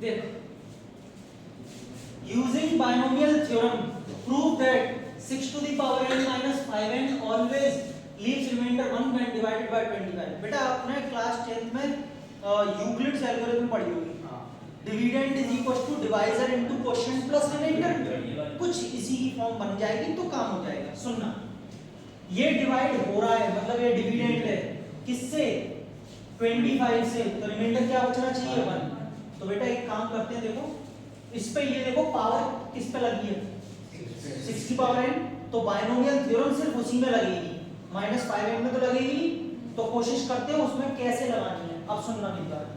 देखो, using binomial theorem prove that 6 to the power n minus 5n always leaves remainder 1 when divided by 25। बेटा आपने class 10th में Euclid's algorithm पढ़ी होगी। Dividend is equal to divisor into quotient plus remainder, कुछ इसी की form बन जाएगी तो काम हो जाएगा। सुनना, ये डिवाइड हो रहा है मतलब ये डिविडेंड है किससे, 25 से, तो रिमाइंडर क्या बचना चाहिए 1। तो बेटा एक काम करते हैं, देखो इस पे ये देखो पावर किस पे लगी है 6 की पावर n, तो बाइनोमियल थ्योरम सिर्फ उसी में लगेगी, -5n में तो लगेगी। तो कोशिश करते हैं उसमें कैसे लगानी है। अब सुनना मेरी बात,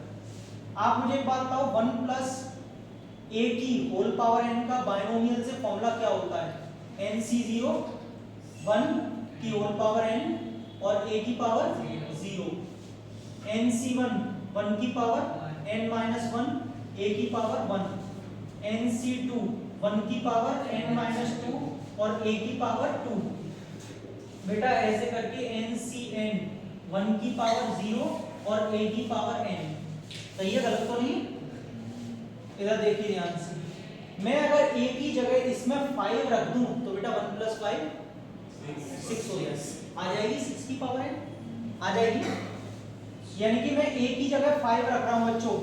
आप मुझे एक बात बताओ, 1 प्लस a की होल पावर n का बाइनोमियल से फॉर्मूला क्या होता है, nc0 1 की होल पावर n और a की पावर 0, nc1 1 की पावर n माइनस 1 a की पावर 1, nc2 1 की पावर n माइनस 2 और a की पावर 2। बेटा ऐसे करके ncn 1 की पावर 0 और a की पावर n, सही है, गलत तो नहीं? इधर देखिए ध्यान से, मैं अगर a की जगह इसमें 5 रख दूं तो बेटा 1 प्लस 5 6 हो जाएगा, आ जाएगी 6 की पावर n आ जाएगी। यानी कि मैं a की जगह 5 रख रहा हूं बच्चों।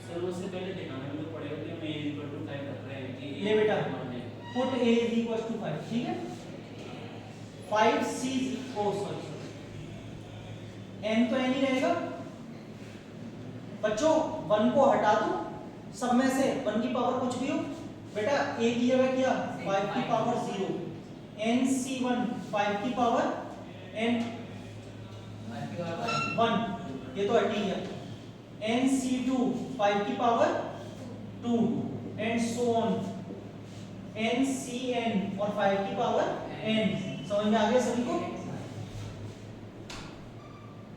सर उससे पहले दिखाने में तो पड़ेगा कि हम a इक्वल टू 5 रख रहे हैं कि ले बेटा put a is equal to 5, ठीक है, 5c ओ सॉरी n तो n ही रहेगा बच्चों, 1 को हटा दो सब में से, 1 की पावर कुछ भी हो, बेटा a की जगह क्या 5 की पावर 0, nc1 5 की पावर n 1, ये तो हटी है, nc2 5 की power 2 and so on, ncn और 5 की पावर n। समझ में आ गया सभी को?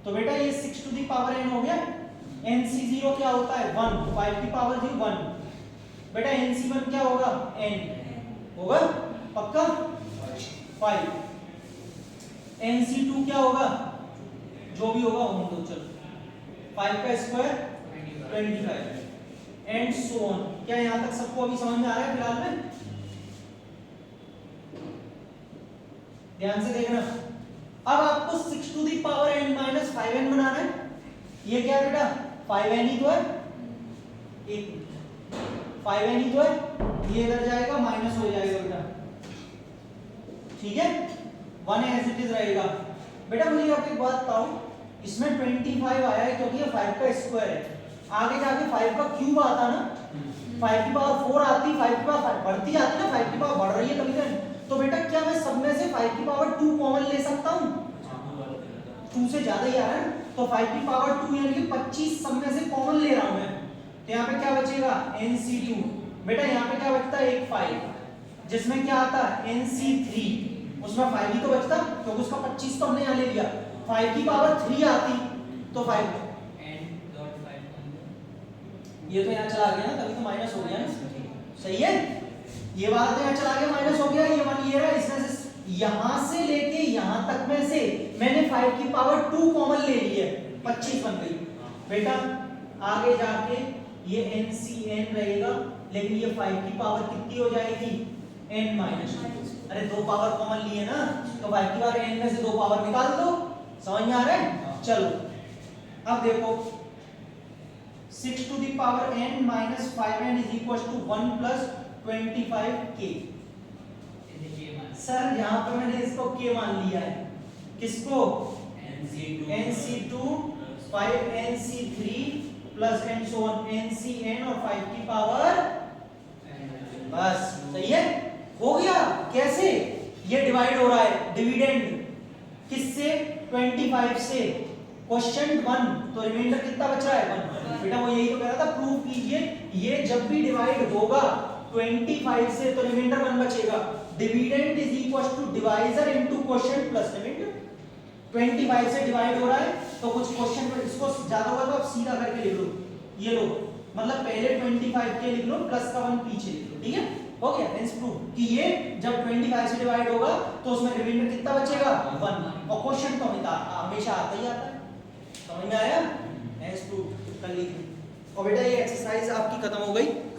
तो बेटा ये 6 टू दी पावर n हो गया, nc0 क्या होता है 1, 5 की पावर 0 1, बेटा nc1 क्या होगा n होगा पक्का 5, nc2 क्या होगा जो भी होगा होने दो, चलो 5 का स्क्वायर 25 एंड सो ऑन। क्या यहां तक सबको अभी समझ में आ रहा है फिलहाल में? ध्यान से देखना, अब आपको 6 to the power n minus 5n बनाना है। ये क्या है बेटा 5n ही तो है, एक 5n ही तो है, ये इधर जाएगा माइनस हो जाएगा बेटा, ठीक है, 1 एज इट इज रहेगा। बेटा मुझे आपको एक बात बताओ, इसमें 25 आया है क्योंकि ये 5 का स्क्वायर है, आगे जाके 5 का क्यूब आता ना, 5 की पावर 4 आती, 5 की पावर बढ़ती जाती ना, 5 की पावर बढ़ रही है कभी कभी, तो बेटा क्या मैं सब में से 5 की पावर 2 कॉमन ले सकता हूं? 2 से ज्यादा ही आ रहा है, तो 5 की पावर 2 यानी कि 25 सब में से कॉमन ले रहा हूं मैं, तो यहाँ पे क्या बचेगा nc2, बेटा यहाँ पे क्या बचता है एक 5, जिसमें क्या आता है nc3, उसमें 5 ही तो बचता क्योंकि उसका 25 तो हमने यहाँ ले लिया, 5 की पावर 3 आती तो 5 ये तो यहाँ चला गया ना, तभी तो माइनस हो गया ना, सही है, ये वाला तो यहाँ चला गया माइनस हो गया, ये वन ये रहा, इसमें से यहां से लेके यहां तक में से मैंने 5 की पावर 2 कॉमन ले ली है, 25 बन गई। बेटा आगे जाके ये ncn रहेगा, लेकिन ये 5 की पावर कितनी हो जाएगी n माइनस, अरे 2 पावर कॉमन लिए ना, तो 5 की पावर n में से 2 पावर निकाल दो, समझ में आ रहा है? चलो अब देखो 6 to the power n minus 5n is equal to 1 plus 25k। Sir यहाँ पर मैंने इसको k मान लिया है, किसको nc2 5 nc3 plus and so on ncn और 5 की पावर, बस सही है, हो गया। कैसे? ये डिवाइड हो रहा है, डिविडेंड किससे 25 से, क्वेश्चन 1, तो रिमाइंडर कितना बच रहा है 1। बेटा वो यही तो कह रहा था, प्रूव कीजिए ये जब भी डिवाइड होगा 25 से तो रिमाइंडर 1 बचेगा, dividend is equal to divisor into quotient plus remainder. 25 से डिवाइड हो रहा है तो कुछ क्वेश्चन में इसको ज्यादा होगा तो आप सीधा करके लिख लो, ये लो, मतलब पहले 25 के लिख लो प्लस का 1 पीछे लिख लो, ठीक है, हो गया। हेंस प्रूव कि ये जब 25 से डिवाइड होगा तो उसमें रिमाइंडर कितना बचेगा 1, और क्वेश्चन तो हमेशा आता ही आता है, समझ में आया? हेंस प्रूव कर लीजिए। और बेटा ये एक्सरसाइज आपकी खत्म हो गई।